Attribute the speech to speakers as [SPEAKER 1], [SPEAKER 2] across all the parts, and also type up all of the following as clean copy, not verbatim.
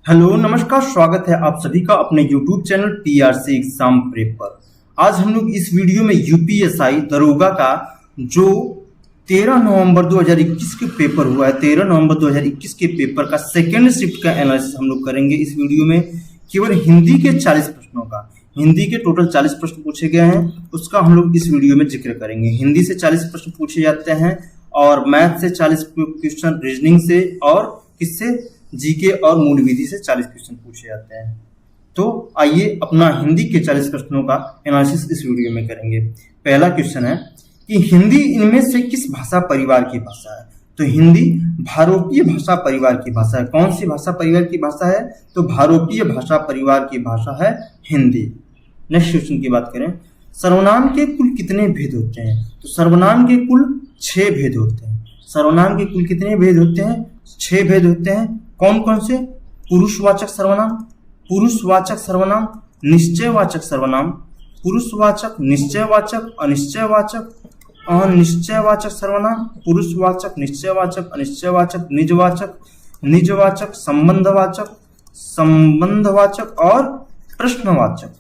[SPEAKER 1] Hello नमस्कार, स्वागत है आप सभी का अपने YouTube channel TRC exam prep पर। आज हम लोग इस वीडियो में यूपीएसआई दरोगा का जो 13 नवंबर 2021 के पेपर हुआ है, 13 नवंबर 2021 के पेपर का सेकेंड शिफ्ट का एनालिसिस हम लोग करेंगे इस वीडियो में। केवल हिंदी के 40 प्रश्नों का, हिंदी के टोटल 40 प्रश्न पूछे गए हैं, उसका हम लोग इस वीडियो में जिक्र करेंगे। हिंदी से 40 प्रश्न पूछे जाते हैं और मैथ से 40 क्वेश्चन, रीजनिंग से और किससे, जीके और मूल विधि से 40 क्वेश्चन पूछे जाते हैं। तो आइए अपना हिंदी के 40 प्रश्नों का एनालिसिस इस वीडियो में करेंगे। पहला क्वेश्चन है कि हिंदी इनमें से किस भाषा परिवार की भाषा है? तो हिंदी भारोपीय भाषा परिवार की भाषा है। कौन सी भाषा परिवार की भाषा है? तो भारोपीय भाषा परिवार की भाषा है हिंदी। नेक्स्ट क्वेश्चन की बात करें, सर्वनाम के कुल कितने भेद होते हैं? तो सर्वनाम के कुल 6 भेद होते हैं। सर्वनाम के कुल कितने भेद होते हैं? 6 भेद होते हैं। कौन कौन से? पुरुषवाचक सर्वनाम, पुरुषवाचक सर्वनाम, निश्चयवाचक सर्वनाम, पुरुषवाचक, निश्चयवाचक, अनिश्चयवाचक, अनिश्चयवाचक सर्वनाम, पुरुषवाचक, निश्चयवाचक, अनिश्चयवाचक, निजवाचक, निजवाचक, संबंधवाचक, संबंधवाचक और प्रश्नवाचक,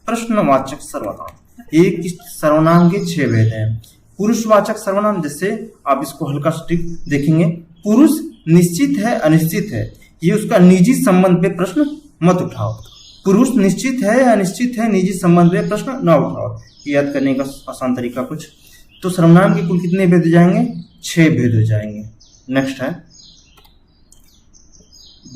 [SPEAKER 1] प्रश्नवाचक सर्वनाम। एक इस सर्वनाम के 6 भेद हैं। पुरुषवाचक सर्वनाम, जैसे आप इसको हल्का स्ट्रिक देखेंगे, पुरुष निश्चित है अनिश्चित है, ये उसका निजी संबंध पे प्रश्न मत उठाओ। पुरुष निश्चित है या अनिश्चित है, निजी संबंध पे प्रश्न न उठाओ। याद करने का आसान तरीका कुछ। तो सर्वनाम के कुल कितने भेद हो जाएंगे? 6 भेद हो जाएंगे। नेक्स्ट है,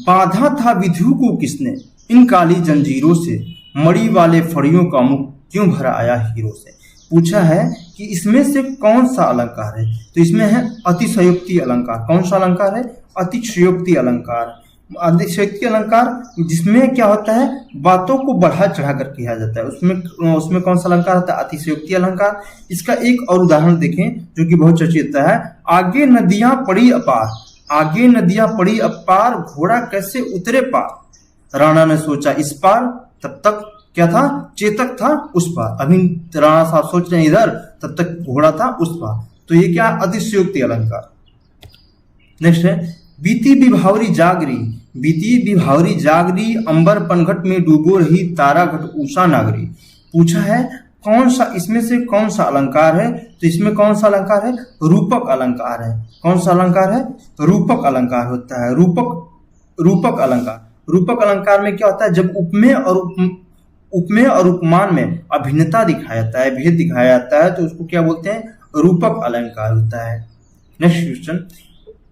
[SPEAKER 1] बाधा था विधु को किसने, इन काली जंजीरों से मड़ी वाले फड़ियों का मुख क्यों भरा आया हीरो से। पूछा है कि इसमें से कौन सा अलंकार है? तो इसमें है अतिशयोक्ति अलंकार। कौन सा अलंकार है? अतिशयोक्ति अलंकार। अतिशयोक्ति अलंकार जिसमें क्या होता है, बातों को बढ़ा चढ़ा कर किया जाता है, उसमें कौन सा अलंकार होता है? अतिशयोक्ति अलंकार। इसका एक और उदाहरण देखें जो कि बहुत चर्चित है, आगे नदियां पड़ी अपार, आगे नदियां पड़ी अपार, घोड़ा कैसे उतरे पार। राणा ने सोचा इस पार, तब तक क्या था? चेतक था उस पार। अभी राणा साहब सोच रहे हैं इधर, तब तक घोड़ा था उस पार। तो ये क्या? अतिशयोक्ति अलंकार। नेक्स्ट है, बीती विभावरी जागरी, बीती विभावरी जागरी, अंबर पनघट में डूबो रही तारा घट उषा नागरी। पूछा है कौन सा, इसमें से कौन सा अलंकार है? तो इसमें कौन सा अलंकार है? रूपक अलंकार है। कौन सा अलंकार है? रूपक अलंकार होता है। रूपक अलंकार। रूपक अलंकार में क्या होता है, जब उपमेय और उपमान में अभिन्नता दिखाया जाता है, भेद दिखाया जाता है, तो उसको क्या बोलते हैं? रूपक अलंकार होता है। नेक्स्ट क्वेश्चन,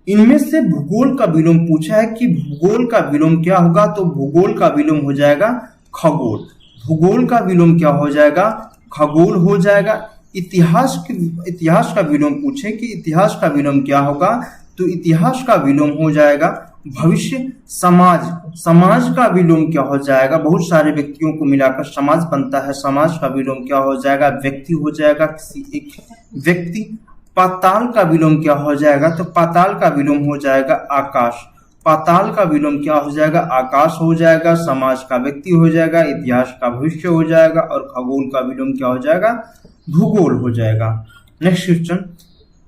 [SPEAKER 1] इनमें से भूगोल का विलोम पूछा है कि भूगोल का विलोम क्या होगा? तो भूगोल का विलोम हो जाएगा खगोल। भूगोल का विलोम क्या हो जाएगा? खगोल हो जाएगा। इतिहास का विलोम पूछे कि इतिहास का विलोम क्या होगा? तो इतिहास का विलोम हो जाएगा भविष्य। समाज, समाज का विलोम क्या हो जाएगा? बहुत सारे व्यक्तियों को मिलाकर समाज बनता है, समाज का विलोम क्या हो जाएगा? व्यक्ति हो जाएगा, किसी एक व्यक्ति। पाताल का विलोम क्या हो जाएगा? तो पाताल का विलोम हो जाएगा आकाश। पाताल का विलोम क्या हो जाएगा? आकाश हो जाएगा। समाज का व्यक्ति हो जाएगा, इतिहास का भविष्य हो जाएगा और खगोल का विलोम क्या हो जाएगा? भूगोल हो जाएगा। नेक्स्ट क्वेश्चन,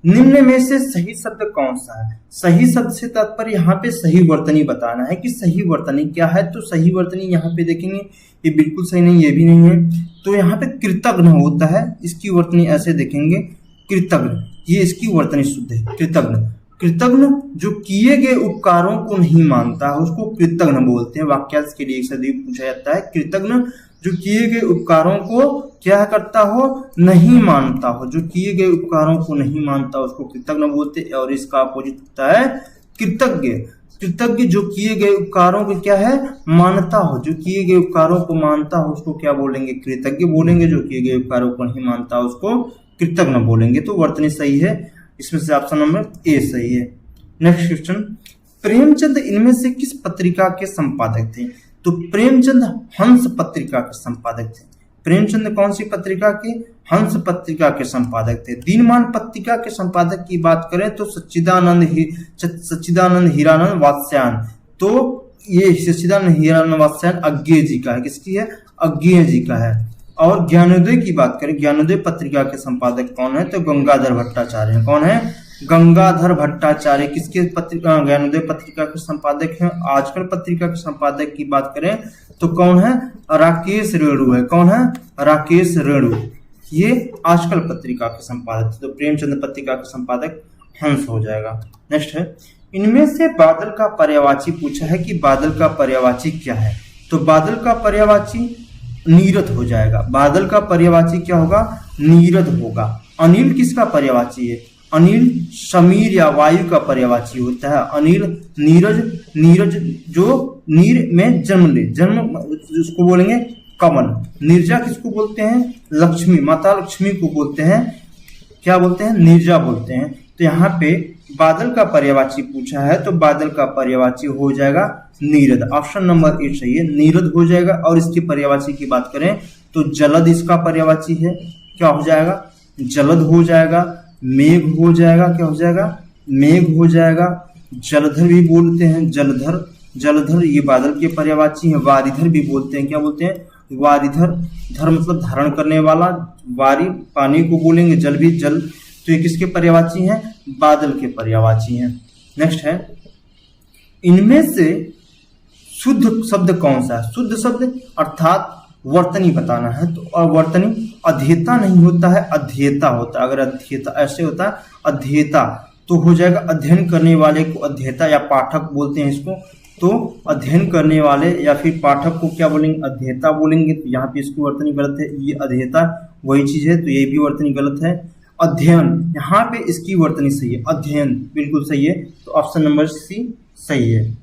[SPEAKER 1] निम्न में से सही शब्द कौन सा है? सही शब्द से तात्पर्य यहाँ पे सही वर्तनी बताना है कि सही वर्तनी क्या है। तो सही वर्तनी यहाँ पे देखेंगे, ये बिल्कुल सही नहीं, ये भी नहीं है। तो यहाँ पे कृतज्ञ होता है, इसकी वर्तनी ऐसे देखेंगे, कृतज्ञ, ये इसकी वर्तनी शुद्ध है। कृतज्ञ, कृतज्ञ जो किए गए उपकारों को नहीं मानता है उसको कृतज्ञ बोलते हैं। वाक्यांश के लिए एक सदैव पूछा जाता है, कृतज्ञ जो किए गए उपकारों को क्या करता हो? नहीं मानता हो। जो किए गए उपकारों को नहीं मानता उसको कृतज्ञ बोलते हैं। और इसका अपोजिट होता है कृतज्ञ। कृतज्ञ जो किए गए उपकारों को क्या है? मानता हो। जो किए गए उपकारों को मानता हो उसको क्या बोलेंगे? कृतज्ञ बोलेंगे। जो किए गए उपकारों को नहीं मानता उसको कृतज्ञ बोलेंगे। तो वर्तनी सही है, इसमें से ऑप्शन नंबर ए सही है। नेक्स्ट क्वेश्चन, प्रेमचंद इनमें से किस पत्रिका के संपादक थे? तो प्रेमचंद हंस पत्रिका के संपादक थे। प्रेमचंद कौन सी पत्रिका के? हंस पत्रिका के संपादक थे। दीनमान पत्रिका के संपादक की बात करें तो सच्चिदानंद हीरानंद वात्स्यायन। तो ये सच्चिदानंद हीरानंद वात्स्यायन अज्ञेय जी का है। किसकी है? अज्ञेय जी का है। और ज्ञानोदय की बात करें, ज्ञानोदय पत्रिका के संपादक कौन है? तो गंगाधर भट्टाचार्य है। कौन है? गंगाधर भट्टाचार्य किसके पत्रिका, ज्ञानोदय पत्रिका के संपादक हैं। आजकल पत्रिका के संपादक की बात करें तो कौन है, राकेश रेणु है। कौन है, राकेश रेणु, ये आजकल पत्रिका के संपादक। तो प्रेमचंद पत्रिका के संपादक हंस हो जाएगा। नेक्स्ट है, इनमें से बादल का पर्यायवाची पूछा है कि बादल का पर्यायवाची क्या है। तो बादल का पर्यायवाची नीरद हो जाएगा। बादल का पर्यायवाची क्या होगा, नीरद होगा। अनिल किसका पर्यायवाची है, अनिल समीर या वायु का पर्यायवाची होता है। अनिल नीरज, नीरज जो नीर में जन्म ले, जन्म उसको बोलेंगे कमल। नीरजा किसको बोलते हैं, लक्ष्मी, माता लक्ष्मी को बोलते हैं, क्या बोलते हैं, नीरजा बोलते हैं। तो यहाँ पे बादल का पर्यायवाची पूछा है तो बादल का पर्यायवाची हो जाएगा नीरद। ऑप्शन नंबर 8 सही है, नीरद हो जाएगा। और इसके पर्यायवाची की बात करें तो जलद इसका पर्यायवाची है, क्या हो जाएगा, जलद हो जाएगा। मेघ हो जाएगा, क्या हो जाएगा, मेघ हो जाएगा। जलधर भी बोलते हैं, जलधर, जलधर ये बादल के पर्यायवाची है। वारिधर भी बोलते हैं, क्या बोलते हैं, वारिधर। धर मतलब धारण करने वाला, वारी पानी को बोलेंगे, जल भी जल। तो ये किसके पर्यायवाची हैं, बादल के पर्यायवाची हैं। नेक्स्ट है, इनमें से शुद्ध शब्द कौन सा है। शुद्ध शब्द अर्थात वर्तनी बताना है तो वर्तनी अध्येता नहीं होता है, अध्येता होता है। अगर अध्येता ऐसे होता है अध्येता तो हो जाएगा अध्ययन करने वाले को अध्येता या पाठक बोलते हैं इसको। तो अध्ययन करने वाले या फिर पाठक को क्या बोलेंगे, अध्येता बोलेंगे। तो यहाँ पे इसकी वर्तनी गलत है, ये अध्येता वही चीज है तो ये भी वर्तनी गलत है। अध्ययन, यहाँ पे इसकी वर्तनी सही है, अध्ययन बिल्कुल सही है। तो ऑप्शन नंबर सी सही है।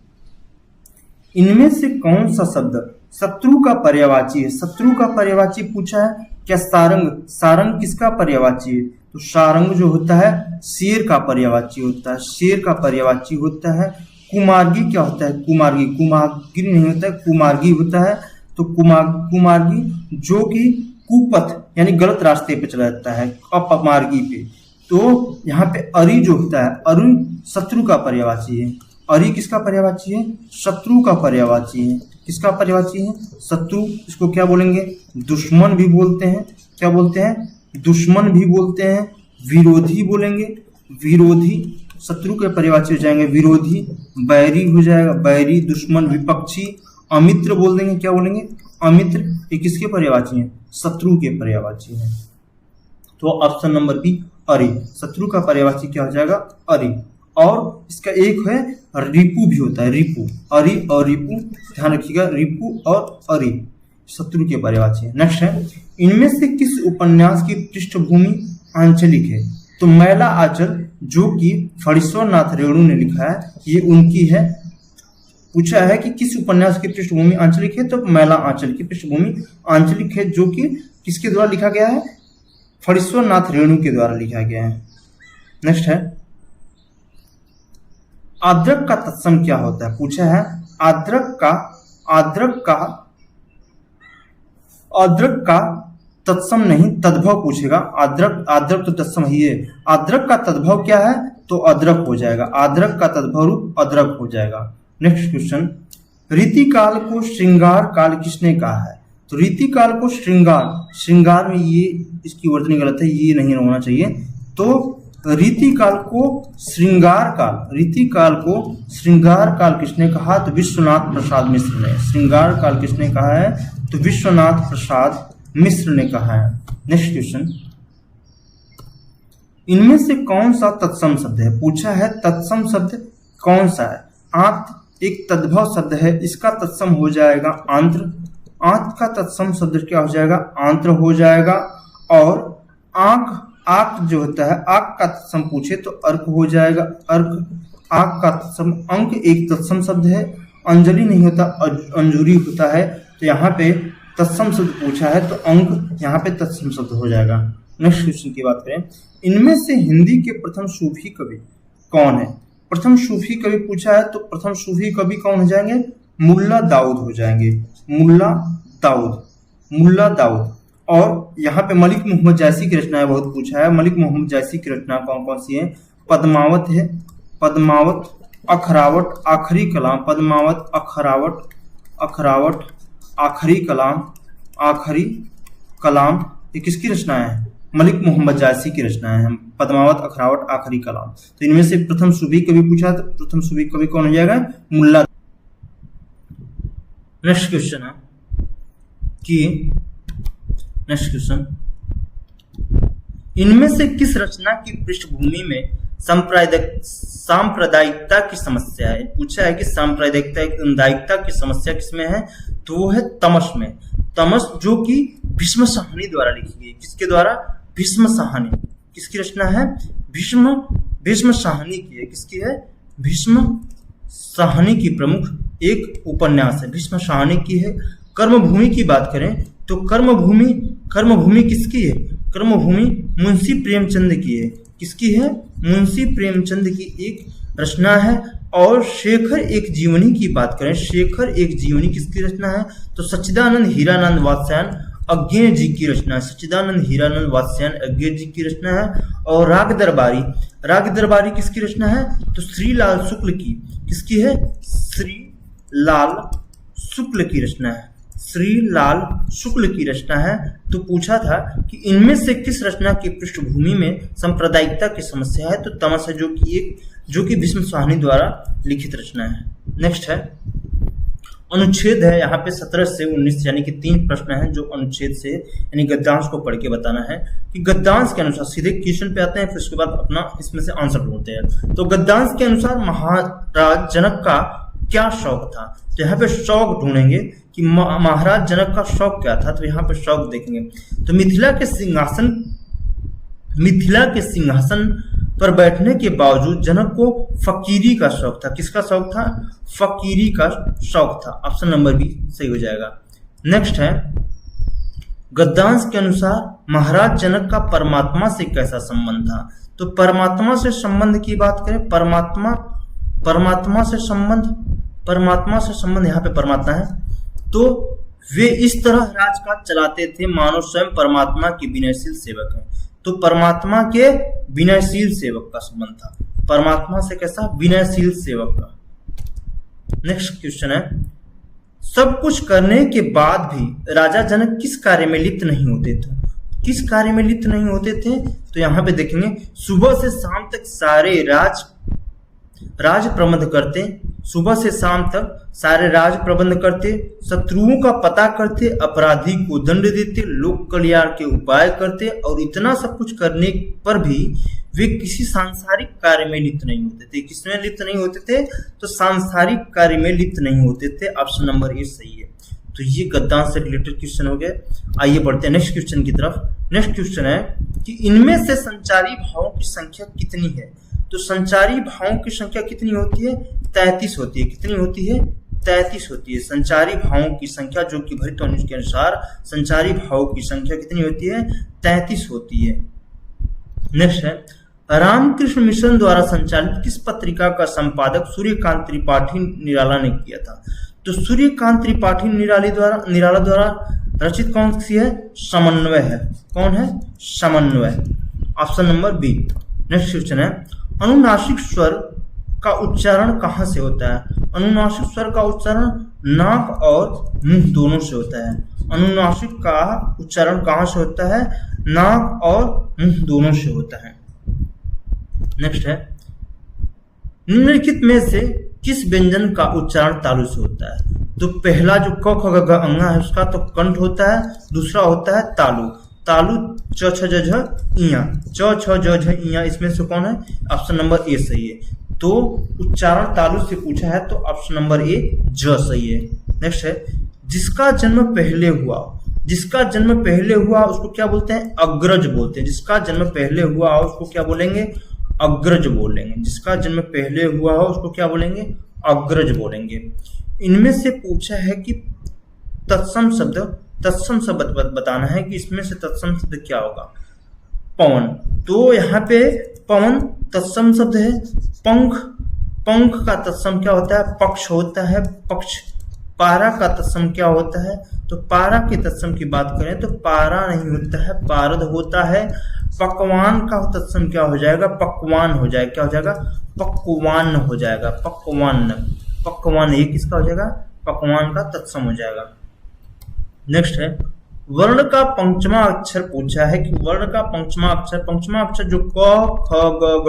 [SPEAKER 1] इनमें से कौन सा शब्द शत्रु का पर्यायवाची है। शत्रु का पर्यायवाची पूछा है क्या, सारंग। सारंग किसका पर्यायवाची है, तो सारंग जो होता है शेर का पर्यायवाची होता है, शेर का पर्यायवाची होता है। कुमार्गी क्या होता है, कुमार्गी, कुमार्गी नहीं होता है, कुमार्गी होता है। तो कुमार्गी जो कि कुपथ यानी गलत रास्ते पे चला जाता है, अपमार्गी पे। तो यहाँ पे अरि जो होता है, अरि शत्रु का पर्यायवाची है। अरि किसका पर्यायवाची है, शत्रु का पर्यायवाची है। किसका पर्यायवाची है, शत्रु। इसको क्या बोलेंगे, दुश्मन भी बोलते हैं, क्या बोलते हैं, दुश्मन भी बोलते हैं। विरोधी बोलेंगे, विरोधी शत्रु के पर्यायवाची हो जाएंगे विरोधी। बैरी हो जाएगा, बैरी दुश्मन, विपक्षी। अमित्र बोल देंगे, क्या बोलेंगे, अमित्र। ये किसके पर्यायवाची हैं, शत्रु के पर्यायवाची हैं। तो ऑप्शन नंबर बी अरि, शत्रु का पर्यायवाची क्या हो जाएगा, अरि। और इसका एक है रिपु भी होता है, रिपु। अरि और रिपु ध्यान रखिएगा, रिपु और अरि शत्रु के पर्यायवाची है। नेक्स्ट है, इनमें से किस उपन्यास की पृष्ठभूमि आंचलिक है। तो मैला आंचल जो कि फणीश्वरनाथ रेणु ने लिखा है, ये उनकी है। पूछा है कि किस उपन्यास की पृष्ठभूमि आंचलिक है, तो मैला आंचल की पृष्ठभूमि आंचलिक है, जो कि किसके द्वारा लिखा गया है, फणीश्वरनाथ रेणु के द्वारा लिखा गया है। नेक्स्ट है, आद्रक का तत्सम क्या होता है। पूछा है आद्रक का तत्सम नहीं, तद्भव पूछेगा। आद्रक तो तत्सम ही है। आद्रक का तद्भव क्या है, तो अद्रक हो जाएगा। आद्रक का तद्भव रूप अद्रक हो जाएगा। नेक्स्ट क्वेश्चन, रीतिकाल को श्रृंगार काल किसने कहा है। तो रीतिकाल को श्रृंगार में ये इसकी वर्तनी गलत है, ये नहीं होना चाहिए। तो रीतिकाल को श्रृंगार काल किसने कहा, तो विश्वनाथ प्रसाद मिश्र ने। श्रृंगार काल किसने कहा है, तो विश्वनाथ प्रसाद मिश्र ने कहा है। नेक्स्ट क्वेश्चन, इनमें से कौन सा तत्सम शब्द है। पूछा है तत्सम शब्द कौन सा है। आंत एक तद्भव शब्द है, इसका तत्सम हो जाएगा आंत्र। आंत का तत्सम शब्द क्या हो जाएगा, आंत्र हो जाएगा। और आंख जो होता है, आंख का तत्सम पूछे तो अर्क हो जाएगा, अर्क। आंख का तत्सम, अंक एक तत्सम शब्द है। अंजलि नहीं होता, अंजुरी होता है। तो यहाँ पे तत्सम शब्द पूछा है तो अंक यहाँ पे तत्सम शब्द हो जाएगा। नेक्स्ट क्वेश्चन की बात करें, इनमें से हिंदी के प्रथम सूफी कवि कौन है। प्रथम सूफी कवि पूछा है तो प्रथम सूफी कवि कौन हो जाएंगे, मुल्ला दाऊद हो जाएंगे, मुल्ला दाऊद। और यहाँ पे मलिक मोहम्मद जायसी की रचनाएं बहुत पूछा है। मलिक मोहम्मद जायसी की रचना कौन कौन सी है, पद्मावत है, पद्मावत, अखरावट, आखिरी कलाम, पद्मावत, अखरावट, आखिरी कलाम। ये किसकी रचना है, मलिक मोहम्मद जायसी की रचना है। पद्मावत, अखरावत, आखिरी कलाम। तो इनमें से प्रथम सूफी कवि पूछा, तो प्रथम सूफी कवि कौन हो जाएगा? मुल्ला। नेक्स्ट क्वेश्चन है कि नेक्स्ट क्वेश्चन, इनमें से किस रचना की पृष्ठभूमि में सांप्रदायिकता की समस्या है? पूछा है कि सांप्रदायिकता की समस्या किसमें है? तो वो है तमस में। तमस जो कि भीष्म साहनी द्वारा लिखी गई। किसके द्वारा? भीष्म साहनी। किसकी रचना है? भीष्म साहनी की है। किसकी है? भीष्म साहनी की प्रमुख एक उपन्यास है, भीष्म साहनी की है। कर्मभूमि की बात करें तो कर्मभूमि किसकी है? कर्मभूमि मुंशी प्रेमचंद की है। किसकी है? मुंशी प्रेमचंद की एक रचना है। और शेखर एक जीवनी की बात करें, शेखर एक जीवनी किसकी रचना है? तो सच्चिदानंद हीरानंद वात्स्यायन अज्ञेय जी की रचना है। सच्चिदानंद हीरानंद वात्स्यायन अज्ञेय जी की रचना है। और राग दरबारी किसकी रचना है? तो श्रीलाल शुक्ल की। किसकी है? श्रीलाल शुक्ल की रचना है। श्रीलाल शुक्ल की रचना है। तो पूछा था कि इनमें से किस रचना की पृष्ठभूमि में सांप्रदायिकता की समस्या है? तो तमस है, जो कि भीष्म साहनी द्वारा लिखित रचना है। नेक्स्ट है अनुच्छेद है, यहाँ पे 17 से 19 यानी कि 3 प्रश्न हैं जो अनुच्छेद से यानी गद्यांश को पढ़ के बताना है कि गद्यांश के अनुसार सीधे क्वेश्चन पे आते हैं, फिर उसके बाद अपना इसमें से आंसर ढूंढते हैं। तो गद्यांश के अनुसार महाराज जनक का क्या शौक था? तो यहाँ पे शौक ढूंढेंगे कि महाराज जनक का शौक क्या था। तो यहाँ पे शौक देखेंगे तो मिथिला के सिंहासन पर बैठने के बावजूद जनक को फकीरी का शौक था। किसका शौक था? फकीरी का शौक था। ऑप्शन नंबर बी सही हो जाएगा। नेक्स्ट है गद्यांश के अनुसार महाराज जनक का परमात्मा से कैसा संबंध था? तो परमात्मा से संबंध की बात करें, परमात्मा से संबंध यहाँ पे परमात्मा है। तो वे इस तरह राजकाज चलाते थे मानो स्वयं परमात्मा के विनयशील सेवक हैं। तो परमात्मा के विनयशील सेवक का संबंध था। परमात्मा से कैसा? विनयशील सेवक का। नेक्स्ट क्वेश्चन है सब कुछ करने के बाद भी राजा जनक किस कार्य में लिप्त नहीं होते थे? किस कार्य में लिप्त नहीं होते थे? तो यहाँ पे देखेंगे सुबह से शाम तक सारे राज प्रबंध करते, सुबह से शाम तक सारे राज प्रबंध करते, शत्रुओं का पता करते, अपराधी को दंड देते, लोक कल्याण के उपाय करते। और इतना सब कुछ करने पर भी वे किसी सांसारिक कार्य में लिप्त नहीं होते थे। किसमें लिप्त नहीं होते थे? तो सांसारिक कार्य में लिप्त नहीं होते थे। ऑप्शन नंबर ए सही है। तो ये गद्यांश से रिलेटेड क्वेश्चन हो गए। आइए बढ़ते हैं नेक्स्ट क्वेश्चन की तरफ। नेक्स्ट क्वेश्चन है कि इनमें से संचारी भावों की संख्या कितनी है? तो संचारी भावों की संख्या कितनी होती है? 33 होती है। कितनी होती है? 33 होती है। संचारी भावों की संख्या जो कि भरितवंश के अनुसार संचारी भावों की संख्या कितनी होती है? 33 होती है। नेक्स्ट है रामकृष्ण मिशन द्वारा संचालित किस पत्रिका का संपादक सूर्यकांत त्रिपाठी निराला ने किया था? तो सूर्यकांत त्रिपाठी निराला द्वारा रचित कौन सी है? समन्वय है। कौन है? समन्वय। Option number B. Next question है अनुनासिक स्वर का उच्चारण कहाँ से होता है? अनुनासिक स्वर का उच्चारण नाक और मुंह दोनों से होता है। अनुनासिक का उच्चारण कहाँ से होता है? नाक और मुंह दोनों से होता है। नेक्स्ट है निम्नलिखित में से किस व्यंजन का उच्चारण तालु से होता है? तो पहला जो क ख ग घ अंगा है उसका तो कंठ होता है, दूसरा होता है तालु। तालु च छ ज झ इया, च छ ज झ इया, इसमें से कौन है? ऑप्शन नंबर ए सही है। तो उच्चारण तालु से पूछा है तो ऑप्शन नंबर ए ज सही है। नेक्स्ट है जिसका जन्म पहले हुआ उसको क्या बोलते हैं? अग्रज बोलते हैं। जिसका जन्म पहले हुआ हो उसको क्या बोलेंगे? अग्रज बोलेंगे। जिसका जन्म पहले हुआ हो उसको क्या बोलेंगे? अग्रज बोलेंगे। इनमें से पूछा है कि तत्सम शब्द बताना है कि इसमें से तत्सम शब्द क्या होगा? पवन। तो यहाँ पे पवन तत्सम शब्द है। पंख का तत्सम क्या होता है? पक्ष होता है, पक्ष। पारा का तत्सम क्या होता है? तो पारा के तत्सम की बात करें तो पारा नहीं होता है, पारद होता है। पकवान का तत्सम क्या हो जाएगा? पकवान हो जाएगा। क्या हो जाएगा? पकवान हो जाएगा। पकवान ये किसका हो जाएगा? पकवान का तत्सम हो जाएगा। नेक्स्ट है वर्ण का पंचमा अक्षर पूछा है कि वर्ण का पंचमा अक्षर जो क ख ग घ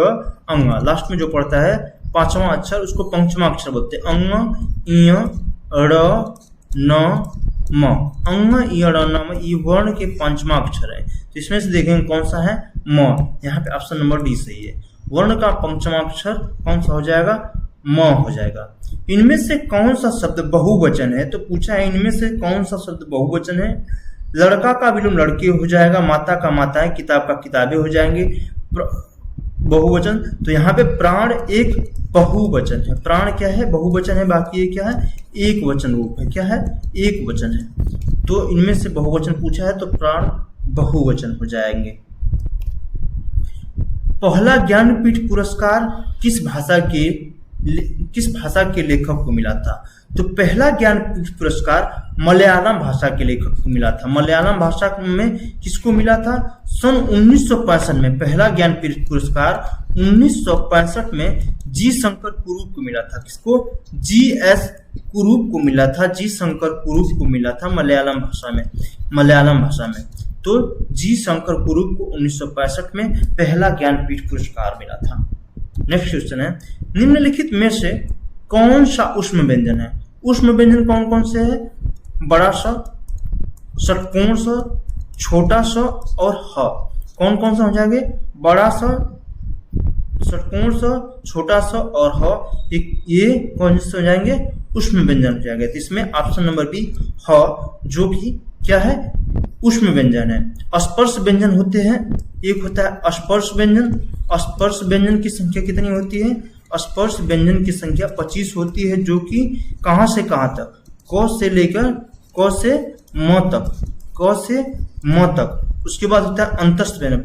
[SPEAKER 1] अंग लास्ट में जो पड़ता है पांचवा अक्षर उसको पंचमा अक्षर बोलते हैं। अंग इय ड़ न म, अंग इय ड़ न म, ये वर्ण के पंचमा अक्षर है। तो इसमें से देखेंगे कौन सा है, म। यहाँ पे ऑप्शन नंबर डी सही है। वर्ण का पंचमा अक्षर कौन सा हो जाएगा, म हो जाएगा। इनमें से कौन सा शब्द बहुवचन है, तो पूछा है इनमें से कौन सा शब्द बहुवचन है। लड़का का विलोम लड़के हो जाएगा, माता का माताएं, किताब का किताबें हो जाएंगे बहुवचन। तो यहाँ पे प्राण एक बहुवचन है। प्राण क्या है, बहुवचन है, बाकी ये क्या है, एक वचन रूप है। क्या है, एक वचन है। तो इनमें से बहुवचन पूछा है तो प्राण बहुवचन हो जाएंगे। पहला ज्ञानपीठ पुरस्कार किस भाषा के लेखक को मिला था, तो पहला ज्ञानपीठ पुरस्कार मलयालम भाषा के लेखक को मिला था। मलयालम भाषा में किसको मिला था, सन 1965 में पहला ज्ञानपीठ पुरस्कार 1965 में जी शंकर कुरूप को मिला था। किसको, जी.एस. कुरूप को मिला था। जी शंकर कुरूप को मिला था मलयालम भाषा में। तो जी शंकर कुरूप को 1965 में पहला ज्ञानपीठ पुरस्कार मिला था। नेक्स्ट क्वेश्चन है, निम्नलिखित में से कौन सा ऊष्म व्यंजन है। ऊष्म व्यंजन कौन कौन से है, बड़ा सा, षटकोण सा, छोटा सा और ह। कौन कौन सा हो जाएंगे, बड़ा सा, षटकोण सा, छोटा सा और ह। ये कौन से हो जाएंगे, ऊष्म व्यंजन हो जाएंगे। तो इसमें ऑप्शन नंबर बी ह, जो कि क्या है, ऊष्म व्यंजन है। स्पर्श व्यंजन होते हैं, एक होता है स्पर्श व्यंजन। स्पर्श व्यंजन की संख्या कितनी होती है, स्पर्श व्यंजन की संख्या 25 होती है, जो कि कहां से कहां तक, क से लेकर क से म तक, क से म तक। उसके बाद होता है अंतस्थ व्यंजन, म,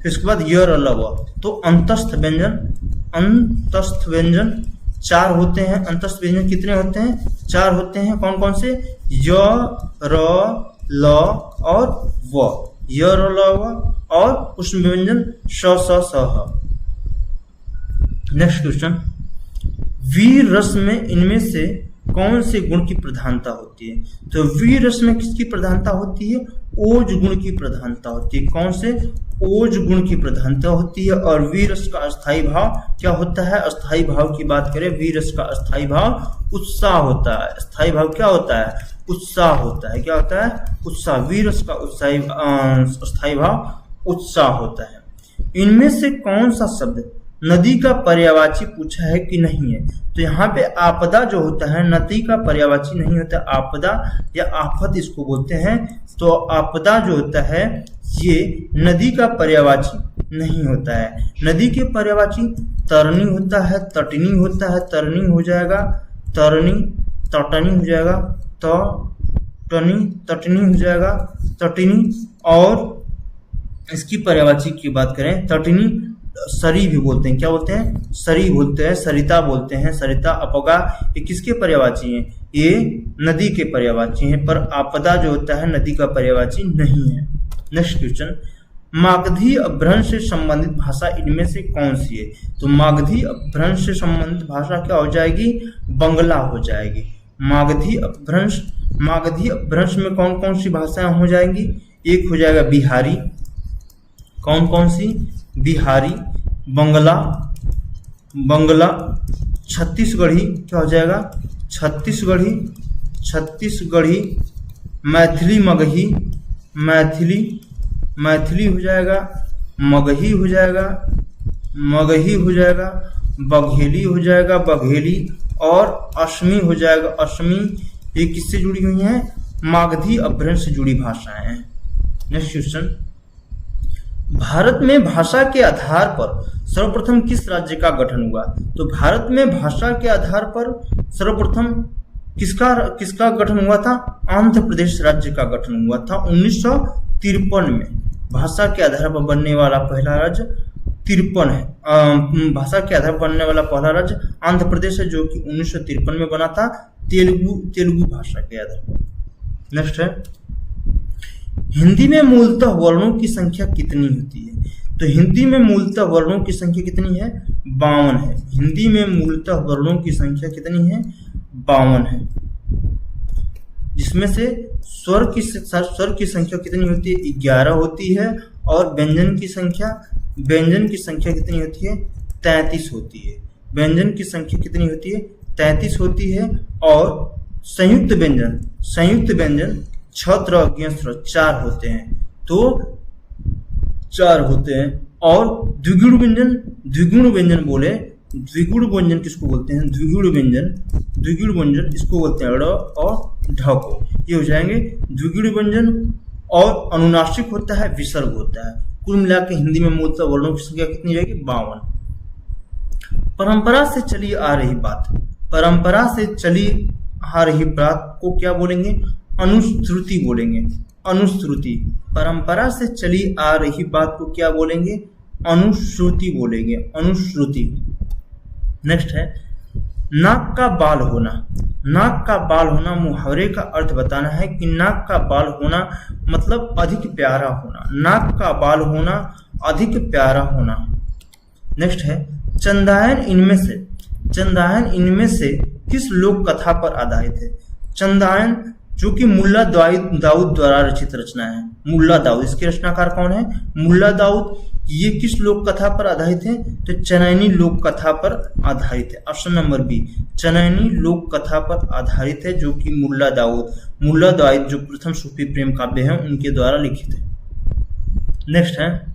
[SPEAKER 1] फिर उसके बाद य र ल व। तो अंतस्थ व्यंजन 4 होते हैं। अंतस्थ व्यंजन कितने होते हैं, 4 होते हैं। कौन कौन से, य र ल और व, य र ल व और ऊष्म व्यंजन श स स ह। नेक्स्ट क्वेश्चन, वीर रस में इनमें से कौन से गुण की प्रधानता होती है, तो वीर रस में किसकी प्रधानता होती है, ओज गुण की प्रधानता होती है। कौन से, ओज गुण की प्रधानता होती है। और वीर रस का अस्थायी भाव क्या होता है, अस्थायी भाव की बात करें, वीर रस का अस्थायी भाव उत्साह होता है। अस्थायी भाव क्या होता है, उत्साह होता है। क्या होता है, उत्साह। वीर रस का अस्थायी भाव उत्साह होता है। इनमें से कौन सा शब्द नदी का पर्यायवाची पूछा है कि नहीं है, तो यहाँ पे आपदा जो होता है नदी का पर्यायवाची नहीं होता। आपदा या आफत इसको बोलते हैं। तो आपदा जो होता है ये नदी का पर्यायवाची नहीं होता है। नदी के पर्यायवाची तरनी होता है, तटनी होता है। तरनी हो जाएगा, तरनी, तटनी हो जाएगा, तटनी हो जाएगा, तटनी। और इसकी पर्यायवाची की बात करें, तटनी सरी भी बोलते हैं। क्या बोलते हैं, सरी बोलते हैं, सरिता बोलते हैं, सरिता, अपगा। ये किसके पर्यायवाची हैं, ये नदी के पर्यायवाची हैं। पर आपदा जो होता है नदी का पर्यायवाची नहीं है। नेक्स्ट क्वेश्चन, मागधी अपभ्रंश से संबंधित भाषा इनमें से कौन सी है, तो मागधी अपभ्रंश से संबंधित भाषा क्या हो जाएगी, बंगला हो जाएगी। मागधी अपभ्रंश में कौन कौन सी भाषाएं हो जाएंगी, एक हो जाएगा बिहारी। कौन कौन सी, बिहारी, बंगला, छत्तीसगढ़ी। क्या हो जाएगा, छत्तीसगढ़ी, मैथिली, मैथिली हो जाएगा, मगही हो जाएगा, बघेली हो जाएगा, बघेली। और असमी हो जाएगा, असमी। ये किससे जुड़ी हुई हैं, मागधी अपभ्रंश से जुड़ी भाषाएं हैं। नेक्स्ट क्वेश्चन, भारत में भाषा के आधार पर सर्वप्रथम किस राज्य का गठन हुआ, तो भारत में भाषा के आधार पर सर्वप्रथम किसका गठन हुआ था, आंध्र प्रदेश राज्य का गठन हुआ था 1953 में। भाषा के आधार पर बनने वाला पहला राज्य 53 है। भाषा के आधार पर बनने वाला पहला राज्य आंध्र प्रदेश है, जो कि 1953 में बना था तेलुगु भाषा के आधार पर। नेक्स्ट है, हिंदी में मूलतः वर्णों की संख्या कितनी होती है, तो हिंदी में मूलतः वर्णों की संख्या कितनी है, 52 है। हिंदी में मूलतः वर्णों की संख्या कितनी है, 52 है। इसमें से स्वर की संख्या कितनी होती है? 11 होती है, और व्यंजन की संख्या कितनी होती है? 33 होती है। व्यंजन की संख्या कितनी होती है? 33 होती है। और संयुक्त व्यंजन छत्र अज्ञ स्वर 4 होते हैं, तो 4 होते हैं। और द्विगुण व्यंजन बोले, द्विगुण व्यंजन किसको बोलते हैं? द्विगुण व्यंजन इसको बोलते हैं ड़ और ढ को, ये हो जाएंगे द्विगुण व्यंजन। और अनुनासिक होता है, विसर्ग होता है। कुल मिला के हिंदी में मूलतः वर्णों की संख्या कितनी जाएगी? 52। परंपरा से चली आ रही बात को क्या बोलेंगे? अनुश्रुति बोलेंगे। अनुश्रुति। परंपरा से चली आ रही बात को क्या बोलेंगे? अनुश्रुति बोलेंगे। अनुश्रुति। नेक्स्ट है नाक का बाल होना मुहावरे का अर्थ बताना है कि नाक का बाल होना मतलब अधिक प्यारा होना। नाक का बाल होना अधिक प्यारा होना। नेक्स्ट है चंदायन इनमें से किस लोक कथा पर आधारित है? चंदायन जो कि मुल्ला दाऊद द्वारा रचित रचना है। मुल्ला दाऊद, इसके रचनाकार कौन है? मुल्ला दाऊद। ये किस लोक कथा पर आधारित है? तो चनैनी लोक कथा पर आधारित है। ऑप्शन नंबर बी, चनैनी लोक कथा पर आधारित है, जो कि मुल्ला दाऊद जो प्रथम सूफी प्रेम काव्य है उनके द्वारा लिखित है। नेक्स्ट है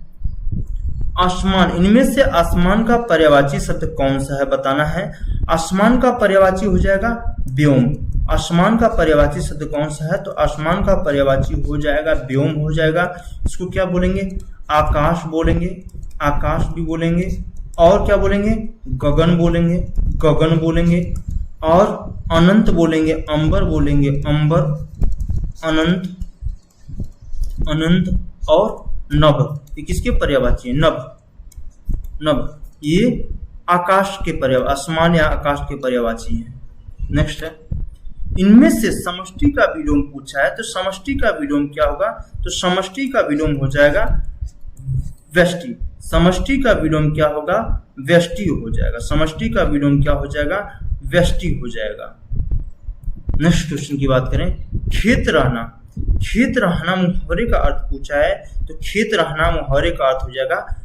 [SPEAKER 1] आसमान। इनमें से आसमान का पर्यायवाची शब्द कौन सा है बताना है। आसमान का पर्यायवाची हो जाएगा व्योम। आसमान का पर्यायवाची शब्द कौन सा है? तो आसमान का पर्यायवाची हो जाएगा व्योम हो जाएगा। इसको क्या बोलेंगे? आकाश भी बोलेंगे। और क्या बोलेंगे? गगन बोलेंगे। और अनंत बोलेंगे, अंबर बोलेंगे, अंबर, अनंत और नभ। ये किसके पर्यायवाची है? नभ। ये आकाश के आसमान या आकाश के पर्यायवाची है। नेक्स्ट है इनमें से समष्टि का विलोम पूछा है, तो समष्टि का विलोम क्या होगा? तो समष्टि का विलोम हो जाएगा व्यष्टि। समष्टि का विलोम क्या होगा? व्यष्टि हो जाएगा। समष्टि का विलोम क्या हो जाएगा? व्यष्टि हो जाएगा। नेक्स्ट क्वेश्चन की बात करें, खेत रहना मुहावरे का अर्थ पूछा है, तो खेत रहना मुहावरे का अर्थ हो जाएगा